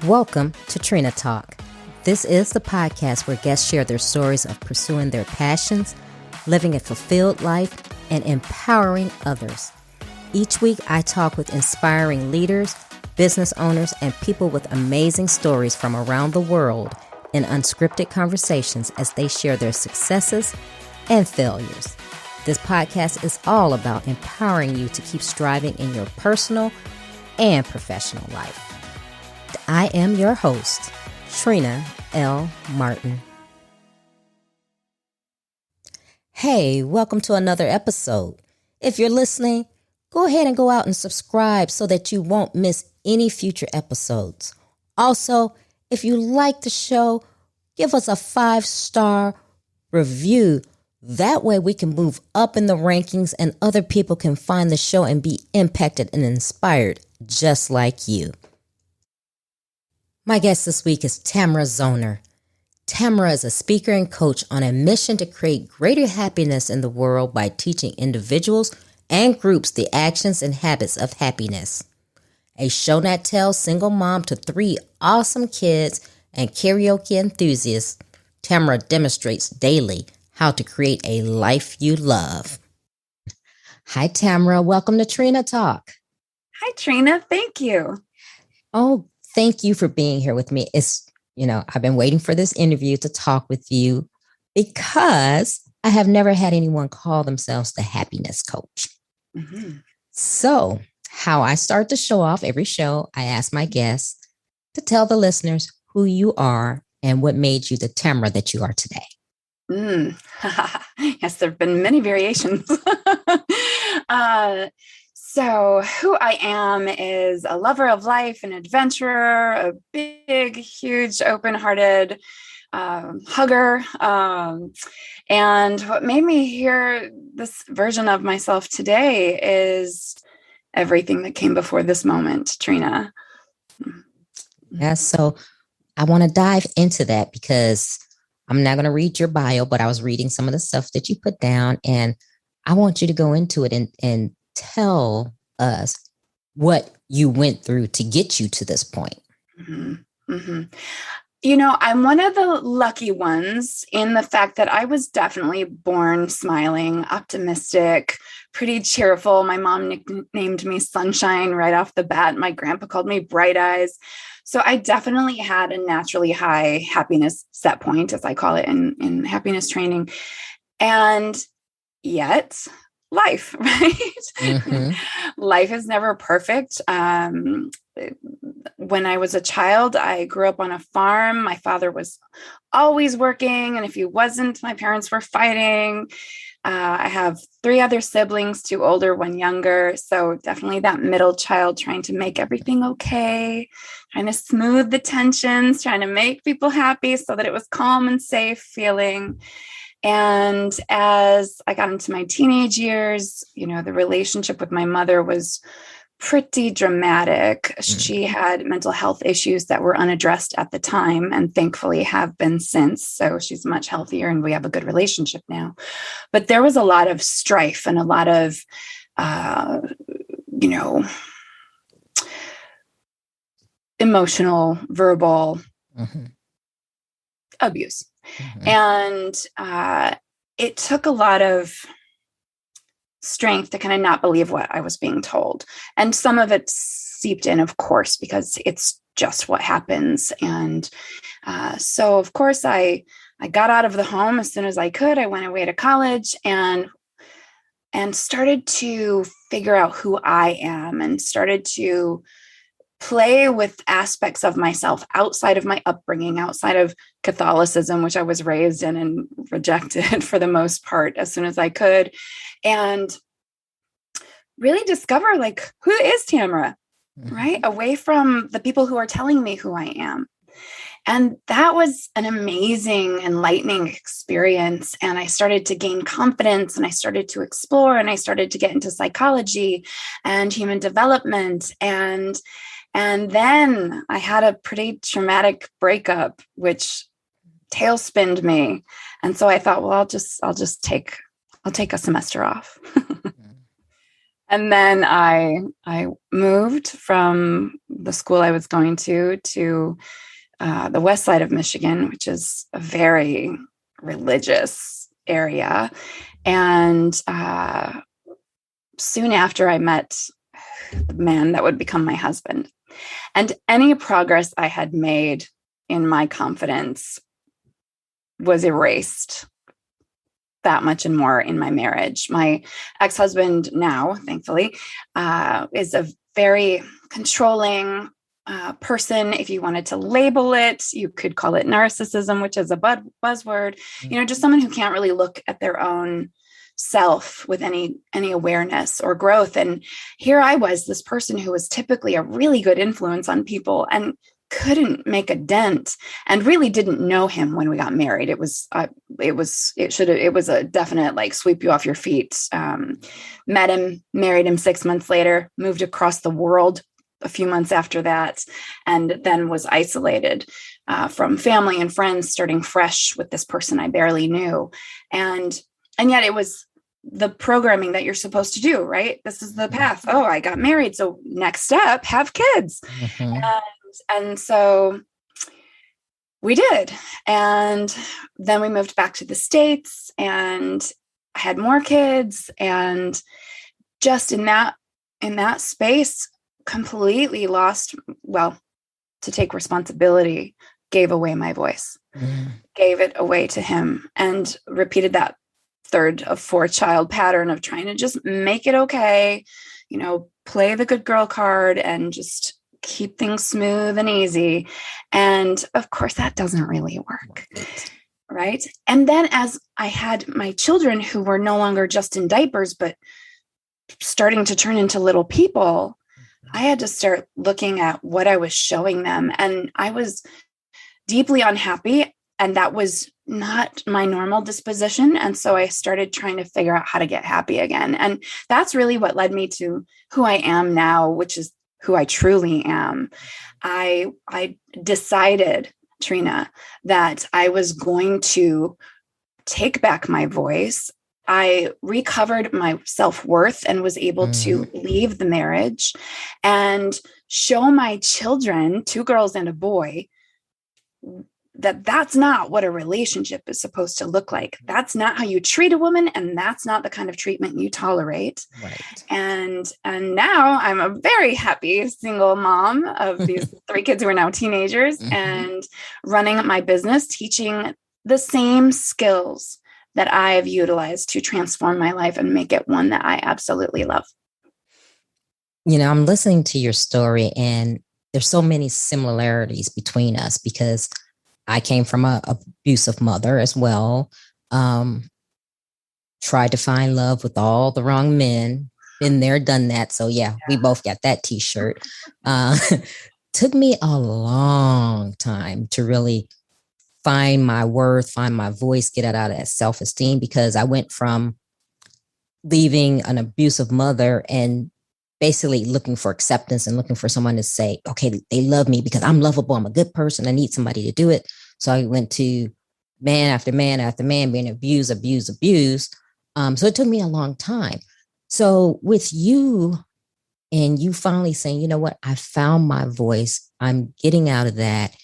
Welcome to Trina Talk. This is the podcast where guests share their stories of pursuing their passions, living a fulfilled life, and empowering others. Each week, I talk with inspiring leaders, business owners, and people with amazing stories from around the world in unscripted conversations as they share their successes and failures. This podcast is all about empowering you to keep striving in your personal and professional life. I am your host, Trina L. Martin. Hey, welcome to another episode. If you're listening, go ahead and go out and subscribe so that you won't miss any future episodes. Also, if you like the show, give us a 5-star review. That way we can move up in the rankings and other people can find the show and be impacted and inspired just like you. My guest this week is Tamara Zoner. Tamara is a speaker and coach on a mission to create greater happiness in the world by teaching individuals and groups the actions and habits of happiness. A show that tells single mom to 3 awesome kids and karaoke enthusiasts, Tamara demonstrates daily how to create a life you love. Hi, Tamara. Welcome to Trina Talk. Hi, Trina. Thank you. Oh, thank you for being here with me. I've been waiting for this interview to talk with you because I have never had anyone call themselves the happiness coach. Mm-hmm. So how I start the show off every show, I ask my guests to tell the listeners who you are and what made you the Tamara that you are today. Yes, there have been many variations. So who I am is a lover of life, an adventurer, a big, huge, open-hearted hugger. And what made me hear this version of myself today is everything that came before this moment, Trina. Yeah, so I want to dive into that because I'm not going to read your bio, but I was reading some of the stuff that you put down, and I want you to go into it and tell us what you went through to get you to this point. Mm-hmm. Mm-hmm. You know, I'm one of the lucky ones in the fact that I was definitely born smiling, optimistic, pretty cheerful. My mom nicknamed me Sunshine right off the bat. My grandpa called me Bright Eyes. So I definitely had a naturally high happiness set point, as I call it in happiness training. And yet life, right? Mm-hmm. Life is never perfect. When I was a child, I grew up on a farm. My father was always working. And if he wasn't, my parents were fighting. I have 3 other siblings, 2 older, 1 younger. So definitely that middle child trying to make everything okay, trying to smooth the tensions, trying to make people happy so that it was calm and safe feeling. And as I got into my teenage years, you know, the relationship with my mother was pretty dramatic. She had mental health issues that were unaddressed at the time and thankfully have been since. So she's much healthier and we have a good relationship now. But there was a lot of strife and a lot of, emotional, verbal abuse. Mm-hmm. And it took a lot of strength to kind of not believe what I was being told. And some of it seeped in, of course, because it's just what happens. And so, of course, I got out of the home as soon as I could. I went away to college and started to figure out who I am and started to play with aspects of myself outside of my upbringing, outside of Catholicism, which I was raised in and rejected for the most part as soon as I could, and really discover like, who is Tamara, right? Away from the people who are telling me who I am. And that was an amazing, enlightening experience. And I started to gain confidence and I started to explore and I started to get into psychology and human development. And then I had a pretty traumatic breakup, which tailspinned me. And so I thought, well, I'll take a semester off. And then I moved from the school I was going to the west side of Michigan, which is a very religious area. And soon after, I met the man that would become my husband. And any progress I had made in my confidence was erased that much and more in my marriage. My ex-husband now, thankfully, is a very controlling person. If you wanted to label it, you could call it narcissism, which is a buzzword. Just someone who can't really look at their own self with any awareness or growth. And here I was, this person who was typically a really good influence on people and couldn't make a dent, and really didn't know him when we got married. It was a definite, like, sweep you off your feet. Met him, married him 6 months later, moved across the world a few months after that, and then was isolated from family and friends, starting fresh with this person I barely knew. And yet it was the programming that you're supposed to do, right? This is the path. Oh, I got married. So next step, have kids. And so we did. And then we moved back to the States, and I had more kids, and just in that space, completely lost, to take responsibility, gave away my voice, gave it away to him, and repeated that third of four child pattern of trying to just make it okay, play the good girl card and just keep things smooth and easy. And of course, that doesn't really work. Right. And then as I had my children, who were no longer just in diapers, but starting to turn into little people, I had to start looking at what I was showing them. And I was deeply unhappy. And that was not my normal disposition. And so I started trying to figure out how to get happy again. And that's really what led me to who I am now, which is who I truly am. I decided, Trina, that I was going to take back my voice. I recovered my self-worth and was able to leave the marriage and show my children, 2 girls and a boy, that that's not what a relationship is supposed to look like. That's not how you treat a woman, and that's not the kind of treatment you tolerate. Right. And now I'm a very happy single mom of these 3 kids who are now teenagers, and running my business, teaching the same skills that I have utilized to transform my life and make it one that I absolutely love. I'm listening to your story, and there's so many similarities between us, because I came from an abusive mother as well. Tried to find love with all the wrong men. Been there, done that. So yeah, we both got that t-shirt. Took me a long time to really find my worth, find my voice, get it out of that self-esteem, because I went from leaving an abusive mother and basically looking for acceptance and looking for someone to say, okay, they love me because I'm lovable. I'm a good person. I need somebody to do it. So I went to man after man after man being abused. So it took me a long time. So with you, and you finally saying, you know what, I found my voice. I'm getting out of that.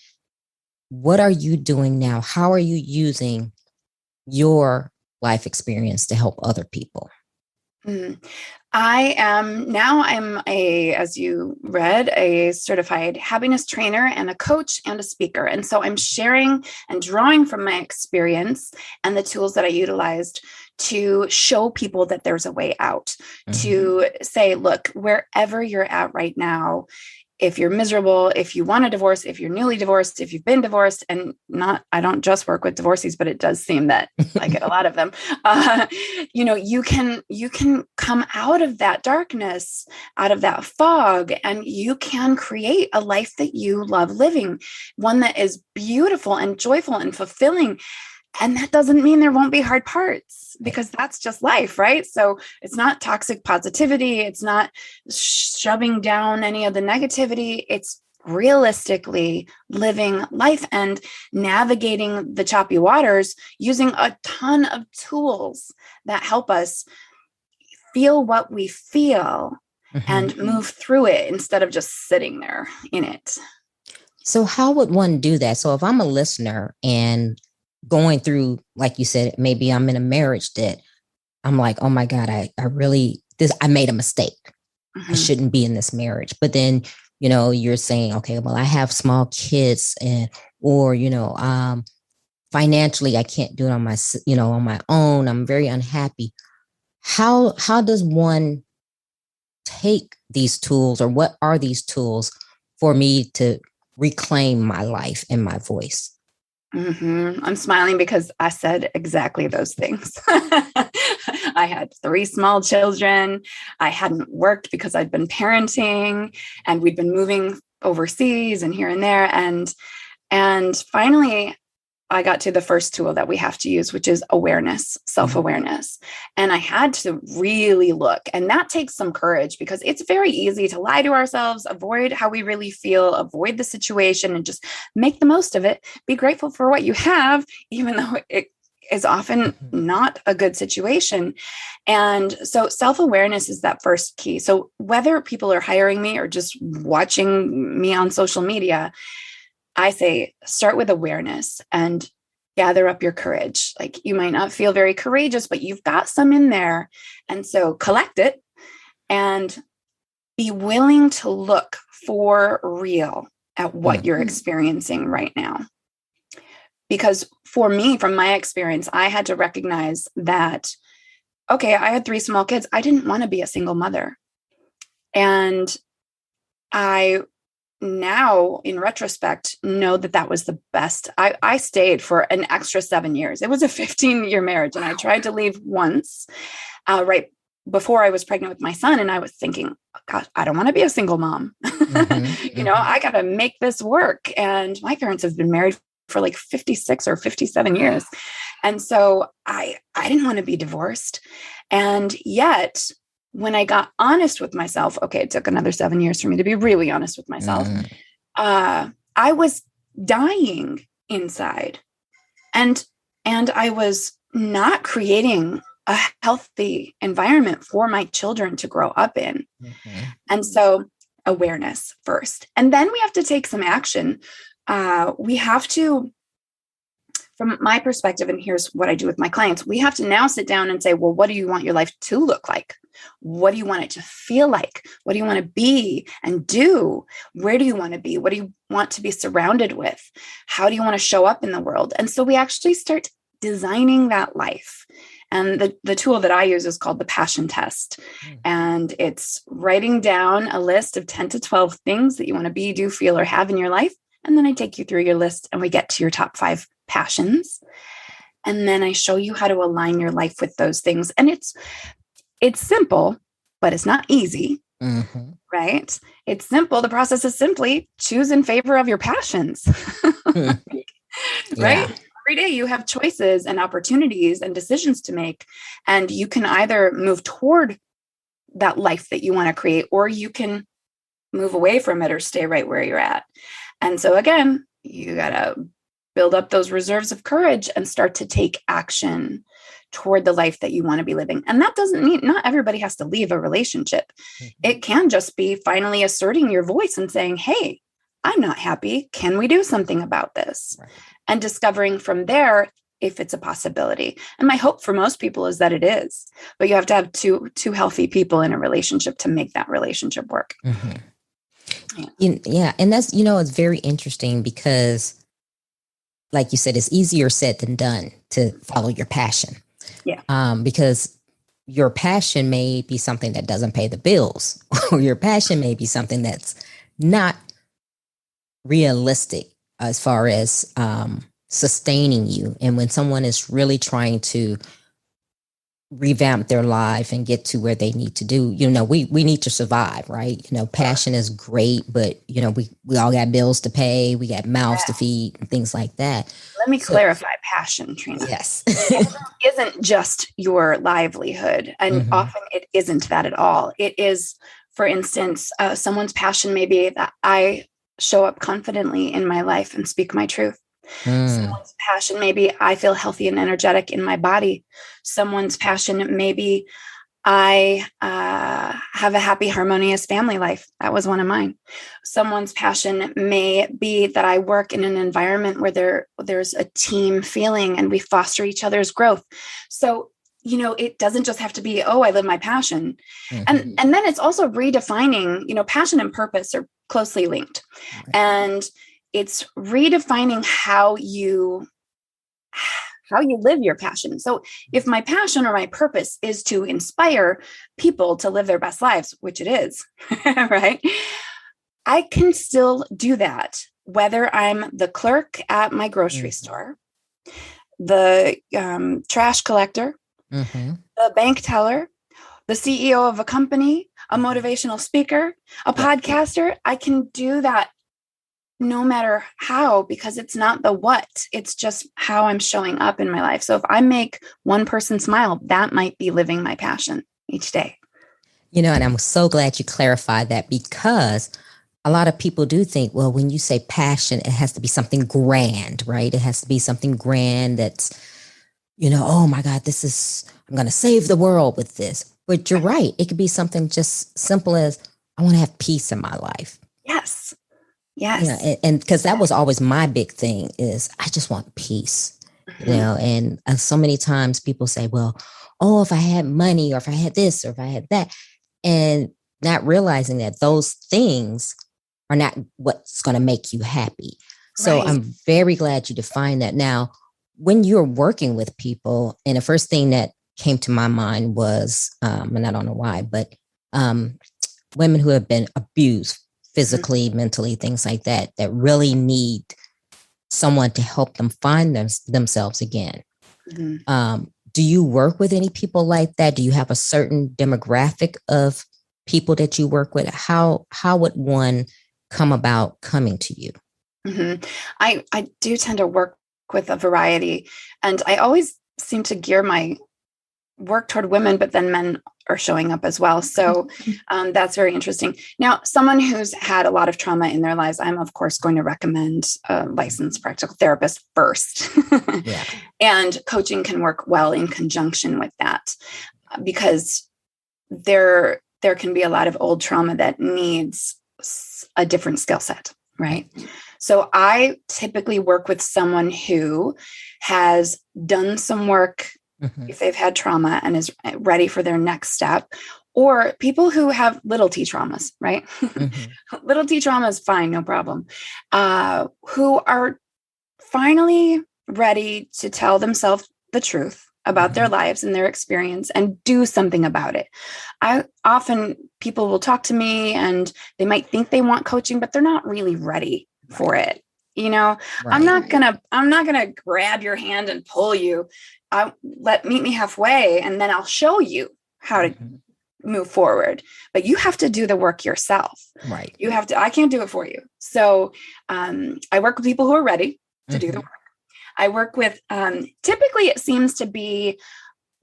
What are you doing now? How are you using your life experience to help other people? I'm as you read, a certified happiness trainer and a coach and a speaker. And so I'm sharing and drawing from my experience and the tools that I utilized to show people that there's a way out, to say, look, wherever you're at right now, if you're miserable, if you want a divorce, if you're newly divorced, if you've been divorced, and I don't just work with divorcees, but it does seem that I get a lot of them, you can come out of that darkness, out of that fog, and you can create a life that you love living, one that is beautiful and joyful and fulfilling. And that doesn't mean there won't be hard parts, because that's just life, right? So it's not toxic positivity. It's not shoving down any of the negativity. It's realistically living life and navigating the choppy waters using a ton of tools that help us feel what we feel and move through it instead of just sitting there in it. So how would one do that? So if I'm a listener and going through, like you said, maybe I'm in a marriage that I'm like, oh my God, I made a mistake. I shouldn't be in this marriage. But then, you're saying, okay, well, I have small kids or financially, I can't do it on my own. I'm very unhappy. How does one take these tools, or what are these tools for me to reclaim my life and my voice? I'm smiling because I said exactly those things. I had 3 small children. I hadn't worked because I'd been parenting, and we'd been moving overseas and here and there. And finally, I got to the first tool that we have to use, which is awareness, self-awareness. And I had to really look. And that takes some courage, because it's very easy to lie to ourselves, avoid how we really feel, avoid the situation, and just make the most of it. Be grateful for what you have, even though it is often not a good situation. And so self-awareness is that first key. So whether people are hiring me or just watching me on social media, I say, start with awareness and gather up your courage. Like, you might not feel very courageous, but you've got some in there. And so collect it and be willing to look for real at what you're experiencing right now. Because for me, from my experience, I had to recognize that, okay, I had 3 small kids. I didn't want to be a single mother. And I now, in retrospect, know that was the best. I stayed for an extra 7 years. It was a 15-year marriage, and I tried to leave once, right before I was pregnant with my son. And I was thinking, gosh, I don't want to be a single mom. I got to make this work. And my parents have been married for like 56 or 57 years. And so I didn't want to be divorced. And yet, when I got honest with myself, okay, it took another 7 years for me to be really honest with myself. I was dying inside, and I was not creating a healthy environment for my children to grow up in. And so awareness first, and then we have to take some action. We have to, from my perspective, and here's what I do with my clients, we have to now sit down and say, well, what do you want your life to look like? What do you want it to feel like? What do you want to be and do? Where do you want to be? What do you want to be surrounded with? How do you want to show up in the world? And so we actually start designing that life. And the tool that I use is called the passion test. And it's writing down a list of 10 to 12 things that you want to be, do, feel, or have in your life. And then I take you through your list and we get to your top 5 passions. And then I show you how to align your life with those things. And it's simple, but it's not easy, right? It's simple. The process is simply choose in favor of your passions, right? Yeah. Every day you have choices and opportunities and decisions to make. And you can either move toward that life that you want to create, or you can move away from it or stay right where you're at. And so again, you got to build up those reserves of courage and start to take action toward the life that you want to be living. And that doesn't mean not everybody has to leave a relationship. It can just be finally asserting your voice and saying, hey, I'm not happy. Can we do something about this? Right. And discovering from there if it's a possibility. And my hope for most people is that it is. But you have to have two healthy people in a relationship to make that relationship work. Yeah. And that's, it's very interesting because, like you said, it's easier said than done to follow your passion. Yeah. Because your passion may be something that doesn't pay the bills, or your passion may be something that's not realistic as far as sustaining you. And when someone is really trying to revamp their life and get to where they need to do, we need to survive, right? Passion is great, but we all got bills to pay, we got mouths to feed and things like that. Let me clarify passion, Trina. Yes. It isn't just your livelihood, and often it isn't that at all. It is, for instance, someone's passion may be that I show up confidently in my life and speak my truth. Someone's passion may be I feel healthy and energetic in my body. Someone's passion may be I have a happy, harmonious family life. That was one of mine. Someone's passion may be that I work in an environment where there's a team feeling and we foster each other's growth. So, it doesn't just have to be, oh, I live my passion. And then it's also redefining, passion and purpose are closely linked. Right. And it's redefining how you live your passion. So if my passion or my purpose is to inspire people to live their best lives, which it is, right? I can still do that, whether I'm the clerk at my grocery store, the trash collector, the bank teller, the CEO of a company, a motivational speaker, a podcaster. I can do that no matter how, because it's not the what, it's just how I'm showing up in my life. So if I make one person smile, that might be living my passion each day. And I'm so glad you clarified that, because a lot of people do think, well, when you say passion, it has to be something grand, right? It has to be something grand that's, oh my God, I'm going to save the world with this. But you're right. It could be something just simple as, I want to have peace in my life. Yes. Yes. And because that was always my big thing, is I just want peace, and so many times people say, well, oh, if I had money, or if I had this, or if I had that, and not realizing that those things are not what's going to make you happy. So Right. I'm very glad you defined that. Now, when you're working with people, and the first thing that came to my mind was, and I don't know why, but women who have been abused physically, mentally, things like that really need someone to help them find themselves again. Do you work with any people like that? Do you have a certain demographic of people that you work with? How would one come about coming to you? I do tend to work with a variety, and I always seem to gear my work toward women, but then men are showing up as well. So that's very interesting. Now, someone who's had a lot of trauma in their lives, I'm of course going to recommend a licensed practical therapist first. Yeah. And coaching can work well in conjunction with that, because there can be a lot of old trauma that needs a different skill set, right? So I typically work with someone who has done some work if they've had trauma and is ready for their next step, or people who have little t traumas, right? Little t trauma is fine, no problem. Who are finally ready to tell themselves the truth about their lives and their experience and do something about it. People will talk to me and they might think they want coaching, but they're not really ready for it. Right. I'm not gonna grab your hand and pull you. Meet me halfway, and then I'll show you how to move forward. But you have to do the work yourself. Right. I can't do it for you. So I work with people who are ready to do the work. I work with, typically it seems to be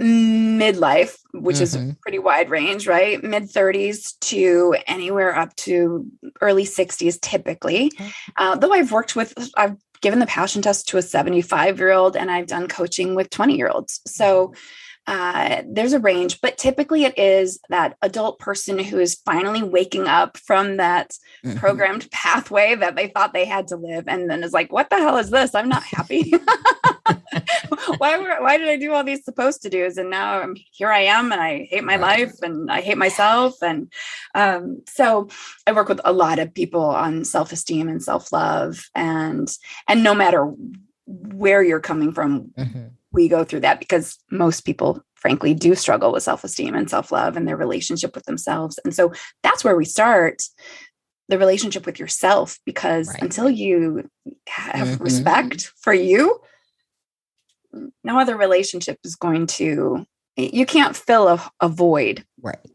midlife, which is a pretty wide range, right? Mid 30s to anywhere up to early 60s, typically. Though I've given the passion test to a 75-year-old, and I've done coaching with 20-year-olds. So there's a range, but typically it is that adult person who is finally waking up from that programmed pathway that they thought they had to live, and then is like, what the hell is this? I'm not happy. Why did I do all these supposed to do's? And now here I am, and I hate my life, and I hate myself. And so I work with a lot of people on self-esteem and self-love, and no matter where you're coming from, we go through that, because most people, frankly, do struggle with self-esteem and self-love and their relationship with themselves. And so that's where we start, the relationship with yourself, because until you have respect for you, no other relationship is going to, you can't fill a void,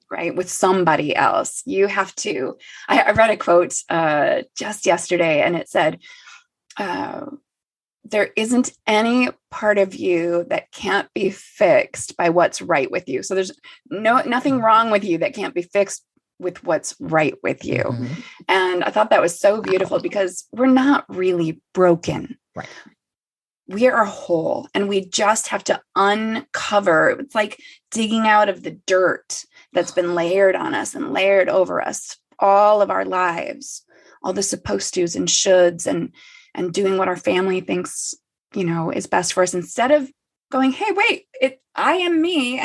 right, with somebody else. You have to, I read a quote just yesterday, and it said, there isn't any part of you that can't be fixed by what's right with you. So there's nothing wrong with you that can't be fixed with what's right with you. And I thought that was so beautiful, because we're not really broken. we are whole, and we just have to uncover. It's like digging out of the dirt that's been layered on us and layered over us all of our lives, all the supposed to's and shoulds, and doing what our family thinks, is best for us, instead of going, hey, wait, I am me.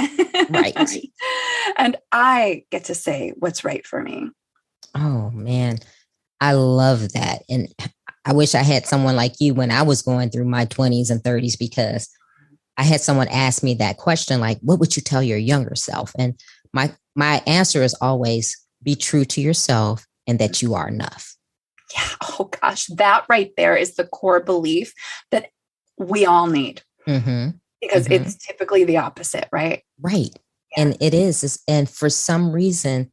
Right. And I get to say what's right for me. Oh, man. I love that. And I wish I had someone like you when I was going through my 20s and 30s, because I had someone ask me that question, like, what would you tell your younger self? And my answer is always be true to yourself and that you are enough. Yeah. Oh, gosh. That right there is the core belief that we all need. Because it's typically the opposite, right? Right. Yeah. And it is. And for some reason,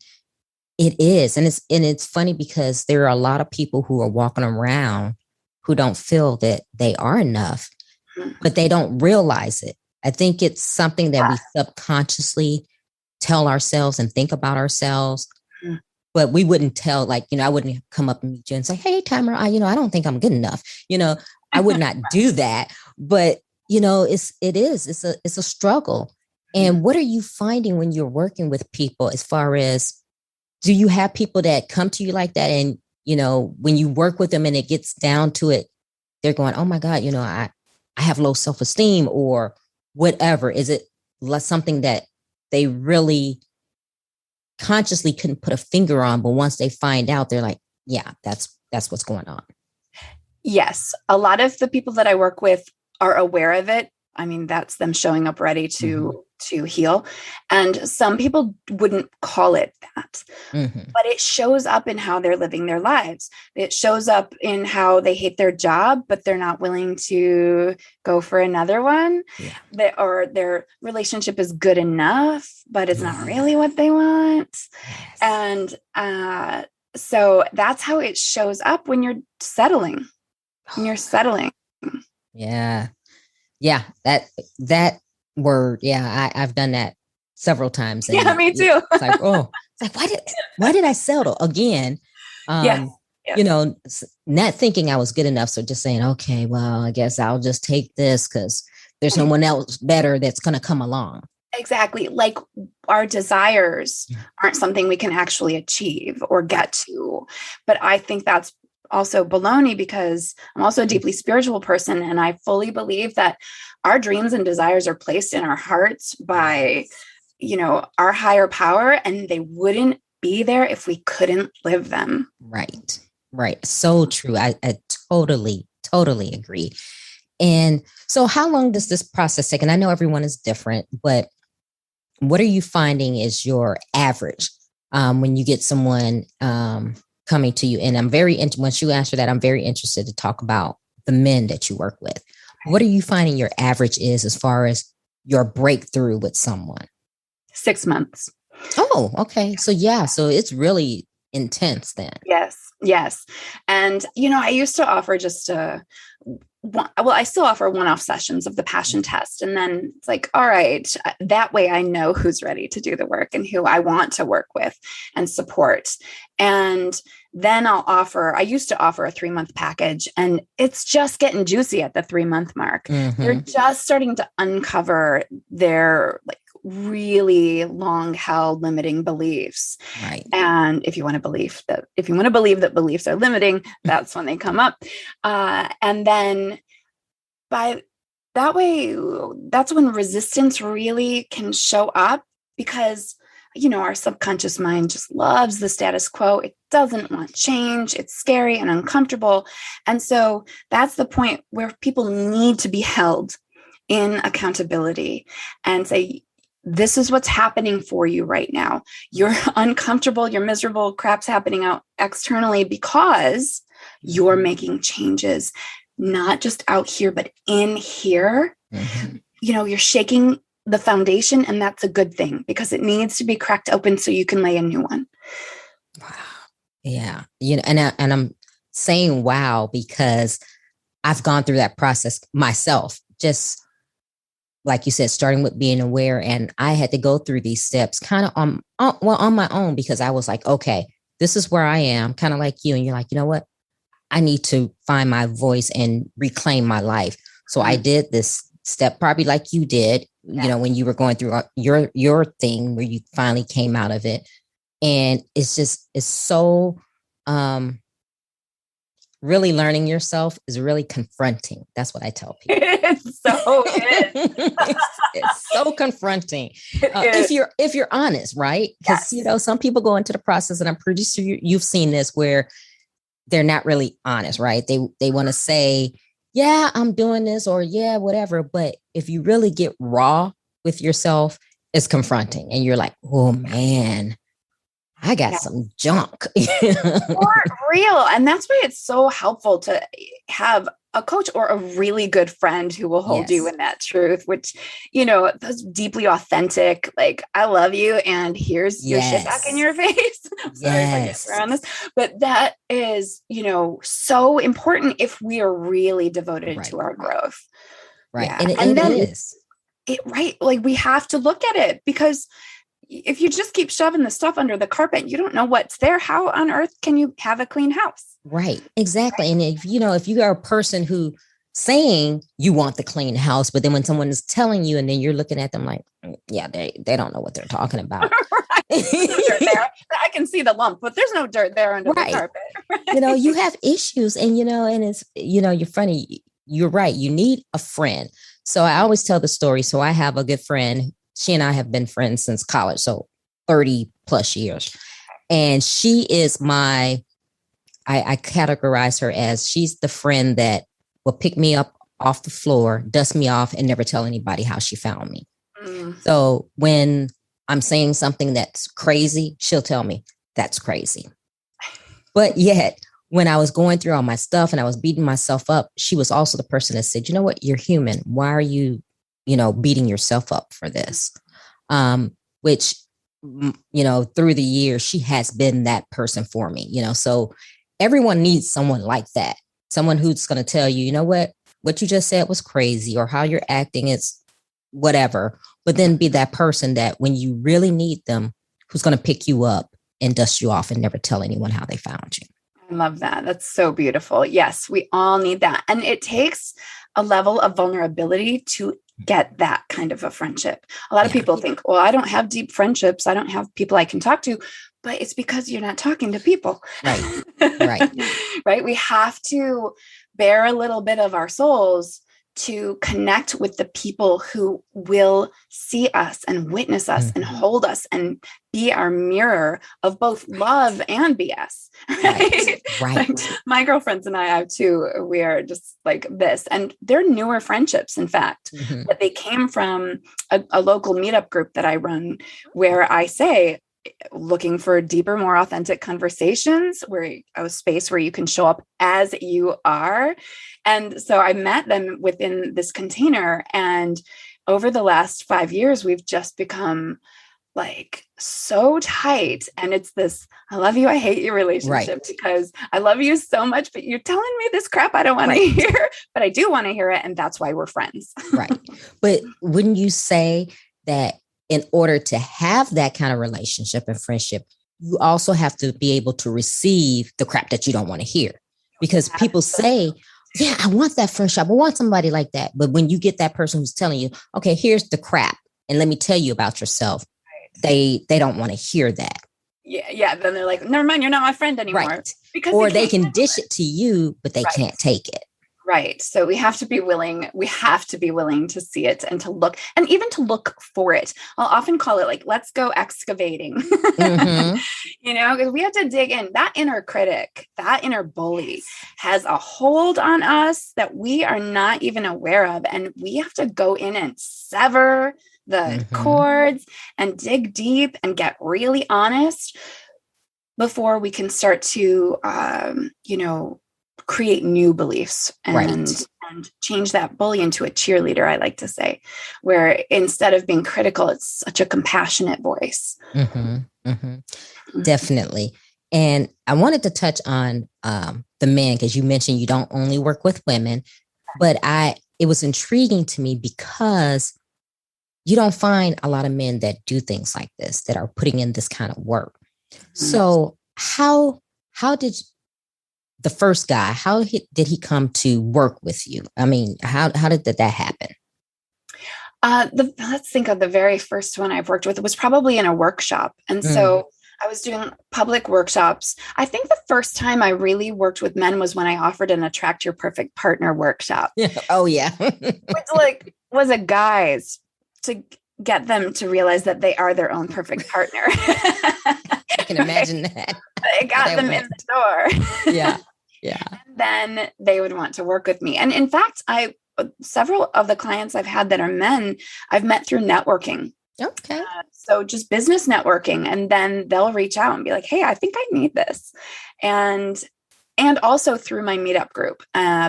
it is. And it's funny because there are a lot of people who are walking around who don't feel that they are enough, but they don't realize it. I think it's something that we subconsciously tell ourselves and think about ourselves, but we wouldn't tell, like, I wouldn't come up and meet you and say, hey, Tamara, I don't think I'm good enough. I would not do that, but it's a struggle. And what are you finding when you're working with people, as far as, do you have people that come to you like that? And, when you work with them and it gets down to it, they're going, oh my God, I have low self-esteem or whatever. Is it something that they really consciously couldn't put a finger on, but once they find out, they're like, yeah, that's what's going on? Yes. A lot of the people that I work with are aware of it. I mean, that's them showing up ready to heal. And some people wouldn't call it that, but it shows up in how they're living their lives. It shows up in how they hate their job, but they're not willing to go for another one. Yeah. Or their relationship is good enough, but it's not really what they want. Yes. And so that's how it shows up when you're settling. Yeah. Yeah. That word. Yeah. I've done that several times. And yeah, me too. It's like, why did I settle again? Yes. Not thinking I was good enough. So just saying, okay, well, I guess I'll just take this because there's no one else better that's going to come along. Exactly. Like, our desires aren't something we can actually achieve or get to. But I think that's also baloney, because I'm also a deeply spiritual person, and I fully believe that our dreams and desires are placed in our hearts by, our higher power, and they wouldn't be there if we couldn't live them. Right. So true. I totally agree. And so how long does this process take? And I know everyone is different, but what are you finding is your average when you get someone coming to you? And once you answer that, I'm very interested to talk about the men that you work with. What are you finding your average is as far as your breakthrough with someone? 6 months. Oh, okay. So it's really intense then. Yes. And, I used to offer I still offer one-off sessions of the passion test. And then it's like, all right, that way I know who's ready to do the work and who I want to work with and support. And then I used to offer a 3-month package, and it's just getting juicy at the 3-month mark. They're just starting to uncover their really long held limiting beliefs. Right. And if you want to believe that beliefs are limiting, that's when they come up. And then by that way, that's when resistance really can show up, because our subconscious mind just loves the status quo. It doesn't want change. It's scary and uncomfortable. And so that's the point where people need to be held in accountability and say, this is what's happening for you right now. You're uncomfortable, you're miserable, crap's happening out externally because you're making changes, not just out here, but in here. You're shaking the foundation, and that's a good thing, because it needs to be cracked open so you can lay a new one. Wow. Yeah. And I'm saying wow because I've gone through that process myself, just like you said, starting with being aware. And I had to go through these steps kind of on my own, because I was like, okay, this is where I am, kind of like you. And you're like, you know what? I need to find my voice and reclaim my life. So I did this step probably like you did, you know, when you were going through your thing where you finally came out of it. And it's so, really learning yourself is really confronting. That's what I tell people. It's so confronting. If you're honest, right? Because, you know, some people go into the process, and I'm pretty sure you've seen this, where they're not really honest, right? They want to say, yeah, I'm doing this, or yeah, whatever. But if you really get raw with yourself, it's confronting. And you're like, oh man, I got some junk. For real. And that's why it's so helpful to have a coach or a really good friend who will hold you in that truth, which, you know, that's deeply authentic. Like, I love you, and here's your shit back in your face. Sorry if I get around this, but that is, you know, so important if we are really devoted to our growth. Right. Yeah. And then it is. Like, we have to look at it, because if you just keep shoving the stuff under the carpet, you don't know what's there. How on earth can you have a clean house? Right. Exactly. Right. And if you are a person who saying you want the clean house, but then when someone is telling you, and then you're looking at them like, yeah, they don't know what they're talking about. I can see the lump, but there's no dirt there under the carpet. Right? You know, you have issues, and, you know, and it's, you know, you're funny. You're right. You need a friend. So I always tell the story. So I have a good friend. She and I have been friends since college, so 30 plus years. And she is I categorize her as, she's the friend that will pick me up off the floor, dust me off, and never tell anybody how she found me. So when I'm saying something that's crazy, she'll tell me that's crazy. But yet, when I was going through all my stuff and I was beating myself up, she was also the person that said, you know what, you're human. Why are you, you know, beating yourself up for this? Which, you know, through the years, she has been that person for me, you know. So everyone needs someone like that, someone who's going to tell you, you know what you just said was crazy, or how you're acting is whatever, but then be that person that when you really need them, who's going to pick you up and dust you off and never tell anyone how they found you. I love that. That's so beautiful. Yes, we all need that. And it takes a level of vulnerability to get that kind of a friendship. A lot of people think, well, I don't have deep friendships. I don't have people I can talk to, but it's because you're not talking to people. Right. Right. Right. We have to bear a little bit of our souls to connect with the people who will see us and witness us and hold us and be our mirror of both love and BS. Right. Like, my girlfriends and I have two. We are just like this, and they're newer friendships, in fact, but they came from a local meetup group that I run, where I say, looking for deeper, more authentic conversations, where a space where you can show up as you are. And so I met them within this container. And over the last 5 years, we've just become like so tight. And it's this, I love you, I hate you relationship, because I love you so much, but you're telling me this crap I don't want to hear, but I do want to hear it. And that's why we're friends. Right. But wouldn't you say that in order to have that kind of relationship and friendship, you also have to be able to receive the crap that you don't want to hear? Because people say, yeah, I want that friendship. I want somebody like that. But when you get that person who's telling you, okay, here's the crap, and let me tell you about yourself, they don't want to hear that. Yeah. Then they're like, never mind, you're not my friend anymore. Right. Because they can dish it to you, but they can't take it. Right. So we have to be willing to see it and to look, and even to look for it. I'll often call it like, let's go excavating, you know, because we have to dig in. That inner critic, that inner bully has a hold on us that we are not even aware of. And we have to go in and sever the cords and dig deep and get really honest before we can start to, you know, create new beliefs and change that bully into a cheerleader, I like to say, where instead of being critical, it's such a compassionate voice. Definitely. And I wanted to touch on the men, because you mentioned you don't only work with women, but it was intriguing to me because you don't find a lot of men that do things like this, that are putting in this kind of work. So how did the first guy, did he come to work with you? I mean, how did that happen? Let's think of the very first one I've worked with. It was probably in a workshop. And so I was doing public workshops. I think the first time I really worked with men was when I offered an Attract Your Perfect Partner workshop. Oh, yeah. Which was a guise to get them to realize that they are their own perfect partner. I can imagine that. I got them in the door. Yeah. Yeah. And then they would want to work with me. And in fact, several of the clients I've had that are men, I've met through networking. Okay. So just business networking. And then they'll reach out and be like, hey, I think I need this. And also through my meetup group,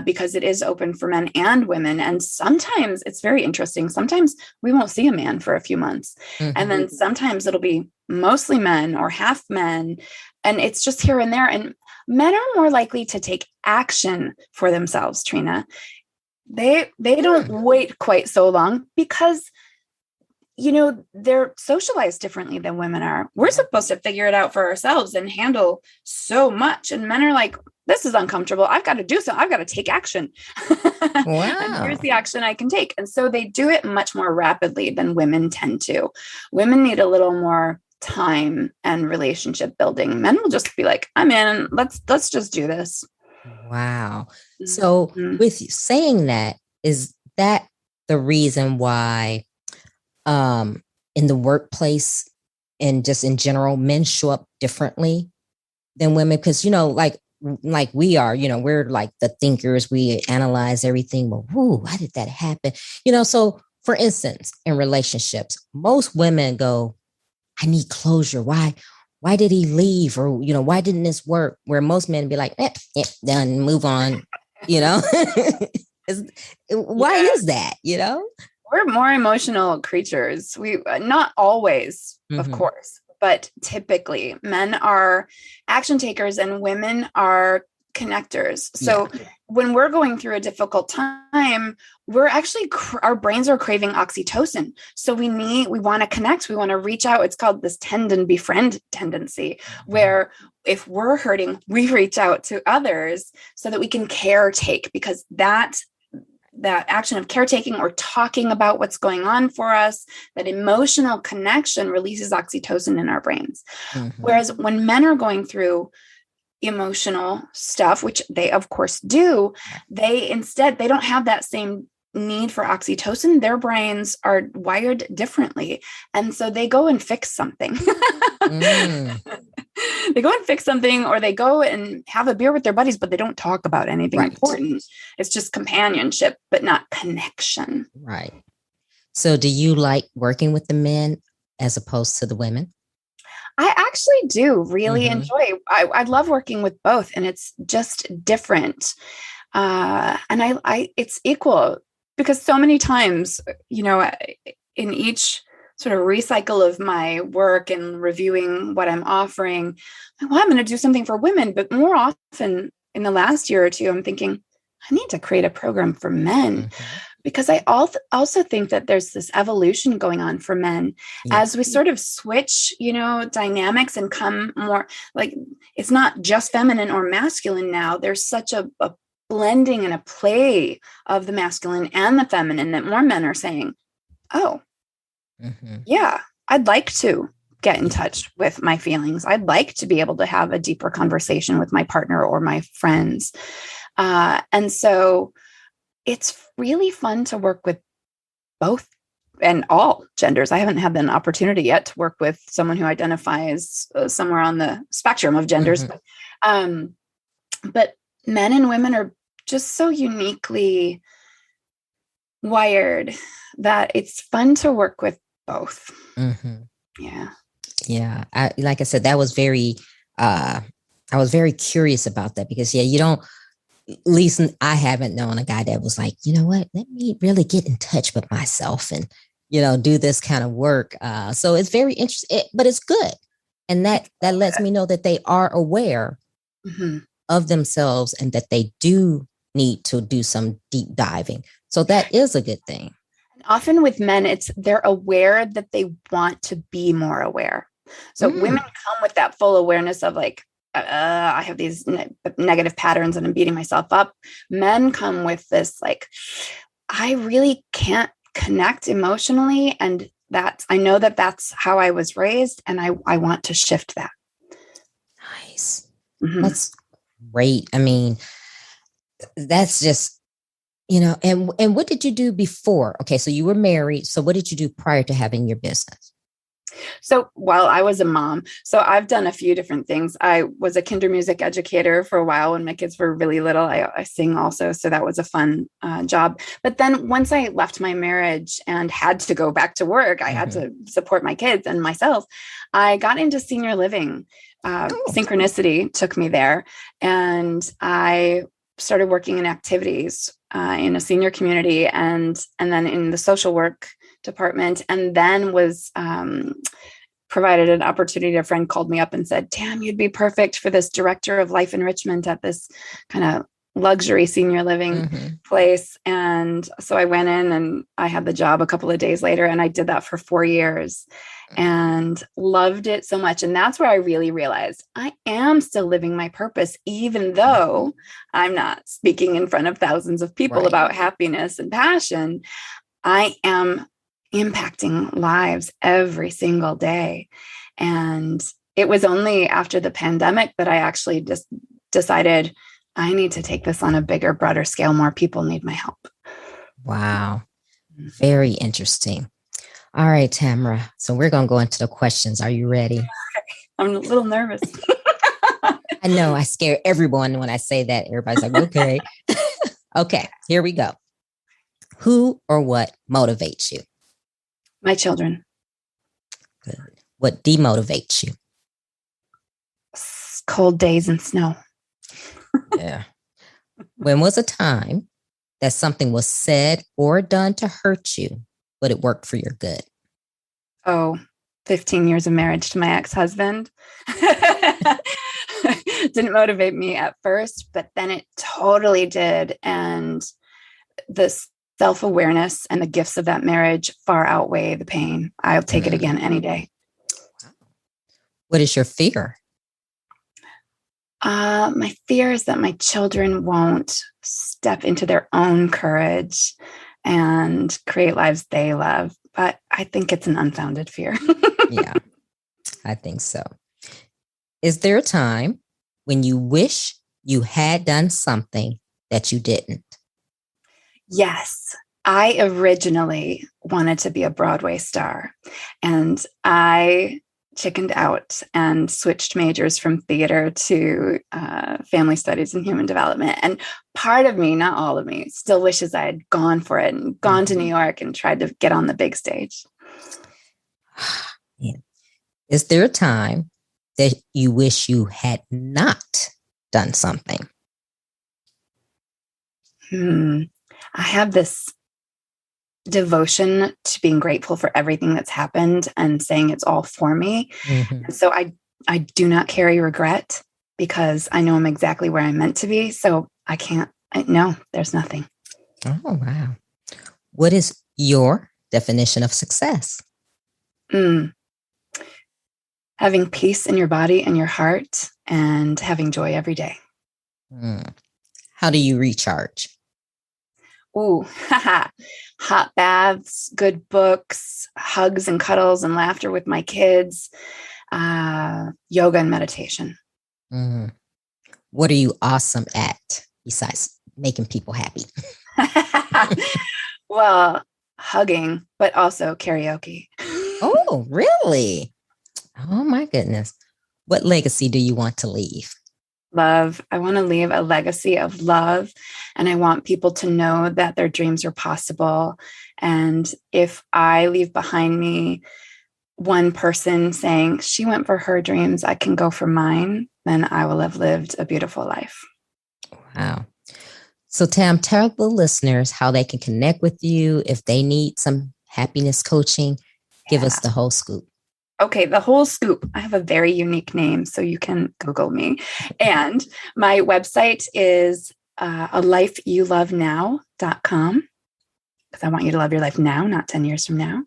because it is open for men and women. And sometimes it's very interesting. Sometimes we won't see a man for a few months. And then sometimes it'll be mostly men or half men. And it's just here and there. And men are more likely to take action for themselves, Trina. They don't wait quite so long because, they're socialized differently than women are. We're supposed to figure it out for ourselves and handle so much. And men are like, this is uncomfortable. I've got to do something. I've got to take action. Wow. And here's the action I can take. And so they do it much more rapidly than women tend to. Women need a little more time and relationship building. Men will just be like, I'm in. Let's just do this. Wow. So with you saying that, is that the reason why in the workplace and just in general, men show up differently than women? Because, like we are, we're like the thinkers, we analyze everything. Well, why did that happen? So for instance, in relationships, most women go, I need closure. Why did he leave? Or, why didn't this work? Where most men be like, done, move on, Why is that, We're more emotional creatures. We not always, of course, but typically men are action takers and women are connectors. So when we're going through a difficult time, we're actually, our brains are craving oxytocin. So we want to connect. We want to reach out. It's called this tend and befriend tendency, where if we're hurting, we reach out to others so that we can caretake, because that action of caretaking or talking about what's going on for us, that emotional connection releases oxytocin in our brains. Whereas when men are going through emotional stuff, which they of course do, they don't have that same need for oxytocin. Their brains are wired differently. And so they go and fix something. They go and fix something, or they go and have a beer with their buddies, but they don't talk about anything important. It's just companionship, but not connection. Right. So do you like working with the men as opposed to the women? I actually do really enjoy. I love working with both, and it's just different. And it's equal, because so many times, in each sort of recycle of my work and reviewing what I'm offering, I'm going to do something for women. But more often in the last year or two, I'm thinking, I need to create a program for men, because I also think that there's this evolution going on for men as we sort of switch, dynamics and come more like, it's not just feminine or masculine now. There's such a blending and a play of the masculine and the feminine that more men are saying, oh, yeah, I'd like to get in touch with my feelings. I'd like to be able to have a deeper conversation with my partner or my friends. And so it's really fun to work with both and all genders. I haven't had an opportunity yet to work with someone who identifies somewhere on the spectrum of genders. But men and women are just so uniquely wired that it's fun to work with both. Yeah. Like I said, that was very, I was very curious about that, because you don't, at least I haven't known a guy that was like, you know what, let me really get in touch with myself and, do this kind of work. So it's very interesting, but it's good. And that lets me know that they are aware of themselves and that they do need to do some deep diving. So that is a good thing. Often with men, they're aware that they want to be more aware. So women come with that full awareness of like, I have these negative patterns and I'm beating myself up. Men come with this, like, I really can't connect emotionally. And I know that that's how I was raised. And I want to shift that. Nice. Mm-hmm. That's great. I mean, that's just, and what did you do before? Okay. So you were married. So what did you do prior to having your business? So while I was a mom, so I've done a few different things. I was a kinder music educator for a while when my kids were really little. I sing also. So that was a fun job. But then once I left my marriage and had to go back to work, I had to support my kids and myself. I got into senior living. Synchronicity took me there. And I started working in activities in a senior community and then in the social work department, and then was provided an opportunity. A friend called me up and said, "Tam, you'd be perfect for this director of life enrichment at this kind of luxury senior living place." And so I went in and I had the job a couple of days later, and I did that for 4 years and loved it so much. And that's where I really realized I am still living my purpose, even though I'm not speaking in front of thousands of people about happiness and passion. I am impacting lives every single day. And it was only after the pandemic that I actually just decided I need to take this on a bigger, broader scale. More people need my help. Wow. Very interesting. All right, Tamara. So we're going to go into the questions. Are you ready? I'm a little nervous. I know I scare everyone when I say that. Everybody's like, okay. Okay, here we go. Who or what motivates you? My children. Good. What demotivates you? Cold days and snow. Yeah. When was a time that something was said or done to hurt you, but it worked for your good? 15 years of marriage to my ex-husband. Didn't motivate me at first, but then it totally did. And the self-awareness and the gifts of that marriage far outweigh the pain. I'll take it again any day. What is your fear? My fear is that my children won't step into their own courage and create lives they love. But I think it's an unfounded fear. Yeah, I think so. Is there a time when you wish you had done something that you didn't? Yes. I originally wanted to be a Broadway star, and I chickened out and switched majors from theater to family studies and human development. And part of me, not all of me, still wishes I had gone for it and gone to New York and tried to get on the big stage. Yeah. Is there a time that you wish you had not done something? I have this devotion to being grateful for everything that's happened and saying it's all for me. And so I do not carry regret because I know I'm exactly where I'm meant to be. So no, there's nothing. Oh, wow. What is your definition of success? Having peace in your body and your heart and having joy every day. How do you recharge? Hot baths, good books, hugs and cuddles and laughter with my kids, yoga and meditation. What are you awesome at besides making people happy? Well, hugging, but also karaoke. Oh, really? Oh, my goodness. What legacy do you want to leave? Love. I want to leave a legacy of love, and I want people to know that their dreams are possible. And if I leave behind me one person saying she went for her dreams, I can go for mine, then I will have lived a beautiful life. Wow. So Tam, tell the listeners how they can connect with you if they need some happiness coaching. Give us the whole scoop. Okay, the whole scoop. I have a very unique name, so you can Google me. And my website is alifeyoulovenow.com. because I want you to love your life now, not 10 years from now.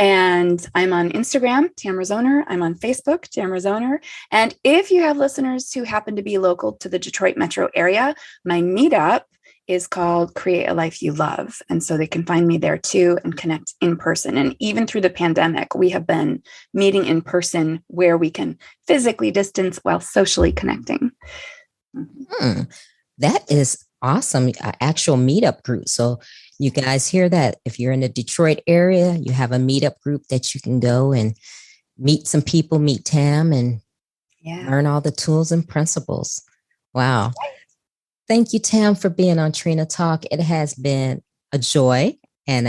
And I'm on Instagram, Tamara Zoner. I'm on Facebook, Tamara Zoner. And if you have listeners who happen to be local to the Detroit metro area, my meetup is called Create a Life You Love. And so they can find me there too and connect in person. And even through the pandemic, we have been meeting in person where we can physically distance while socially connecting. That is awesome. Actual meetup group. So you guys hear that? If you're in the Detroit area, you have a meetup group that you can go and meet some people, meet Tam, and learn all the tools and principles. Wow. Thank you, Tam, for being on Trina Talk. It has been a joy, and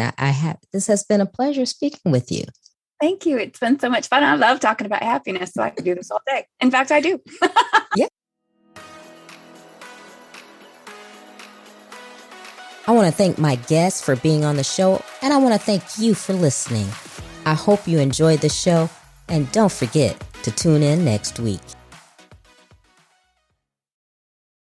this has been a pleasure speaking with you. Thank you. It's been so much fun. I love talking about happiness, so I could do this all day. In fact, I do. Yeah. I want to thank my guests for being on the show, and I want to thank you for listening. I hope you enjoyed the show, and don't forget to tune in next week.